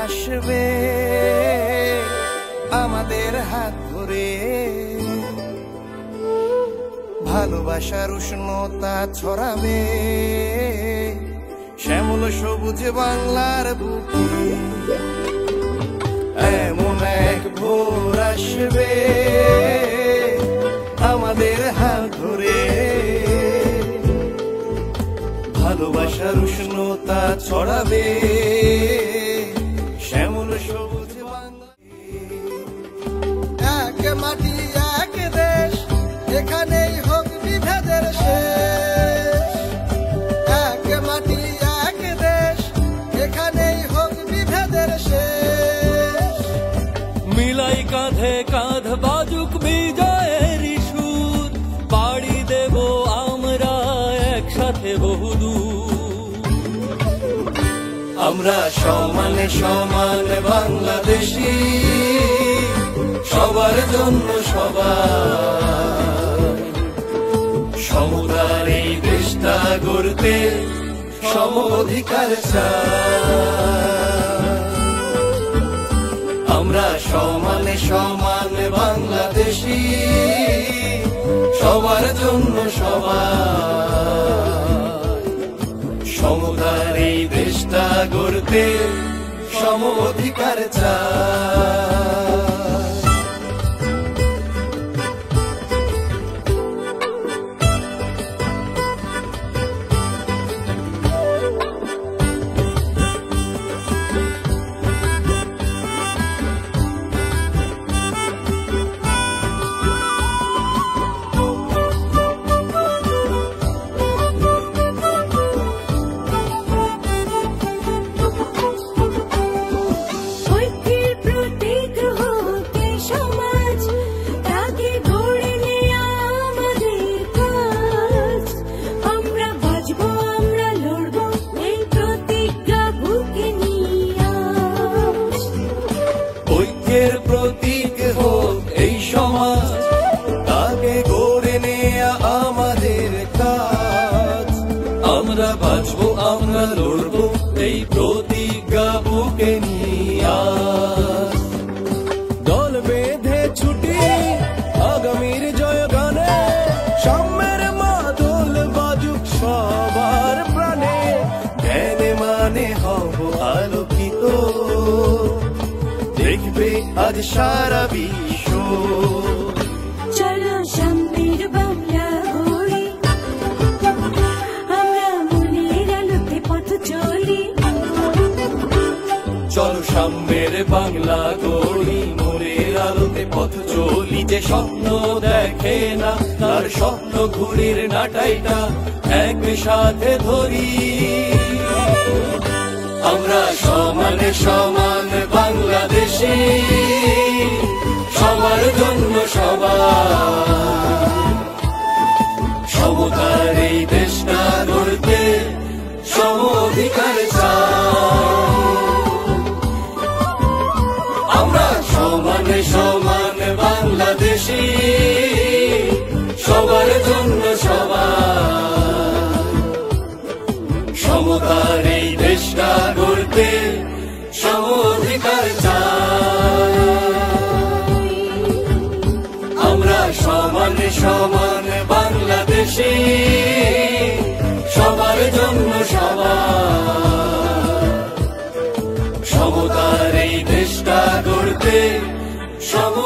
আসবে আমাদের হাত ধরে, ভালোবাসার উষ্ণতা ছড়াবে শ্যামল সবুজ বাংলার বুকে। এমন এক ভোর আসবে আমাদের হাত ধরে, ভালোবাসার উষ্ণতা ছড়াবে শ্যামল সবুজ বাংলা। এক মাটি এক দেশ, এখানেই হোক বিভেদের শেষ। এক মাটি এক দেশ, এখানেই হোক বিভেদের শেষ। মিলাই কাঁধে কাঁধ বাজুক বিজয়ের সুর, পাড়ি দেব আমরা একসাথে বহুদূর। আমরা সমানে সমান বাংলাদেশী, সবার জন্য সবাই। সমতার এই দেশটা গড়তে সম অধিকার চাই। আমরা সমানে সমান বাংলাদেশী, সবার জন্য সবাই। সমতার এই দেশটা গড়তে সম অধিকার চাই। ঐক্যের প্রতীক হোক এই সমাজ, তাকে গড়ে নেয়া আমাদের কাজ। আমরা বাঁচবো, আমরা লড়বো এই প্রতিজ্ঞা বুকে নিয়া। দল বেঁধে ছুটি আগামীর জয়গানে, সাম্যের মাদল বাজুক সবার প্রাণে। জ্ঞানে মানে হব আলোকিত, দেখবে আজ সারা বিশ্ব। চলো সাম্যের বাংলা গড়ি, আমরা মনের আলোতে পথ চলি। চলো সাম্যের বাংলা গড়ি, মনের আলোতে পথ চলি। যে স্বপ্ন দেখে না তার স্বপ্ন ঘুরির নাটাইটা একসাথে ধরি। আমরা সমানে সমান বাংলাদেশী, সবার জন্য সবাই। সমতার এই দেশটা গড়তে সম অধিকার চাই। আমরা সমানে সমান বাংলাদেশী, সবার জন্য সবাই। সমতার এই দেশটা গড়তে সম অধিকার চাই। আমরা সমানে সমান বাংলাদেশী, সবার জন্য সবাই। সমতার এই দেশটা গড়তে সম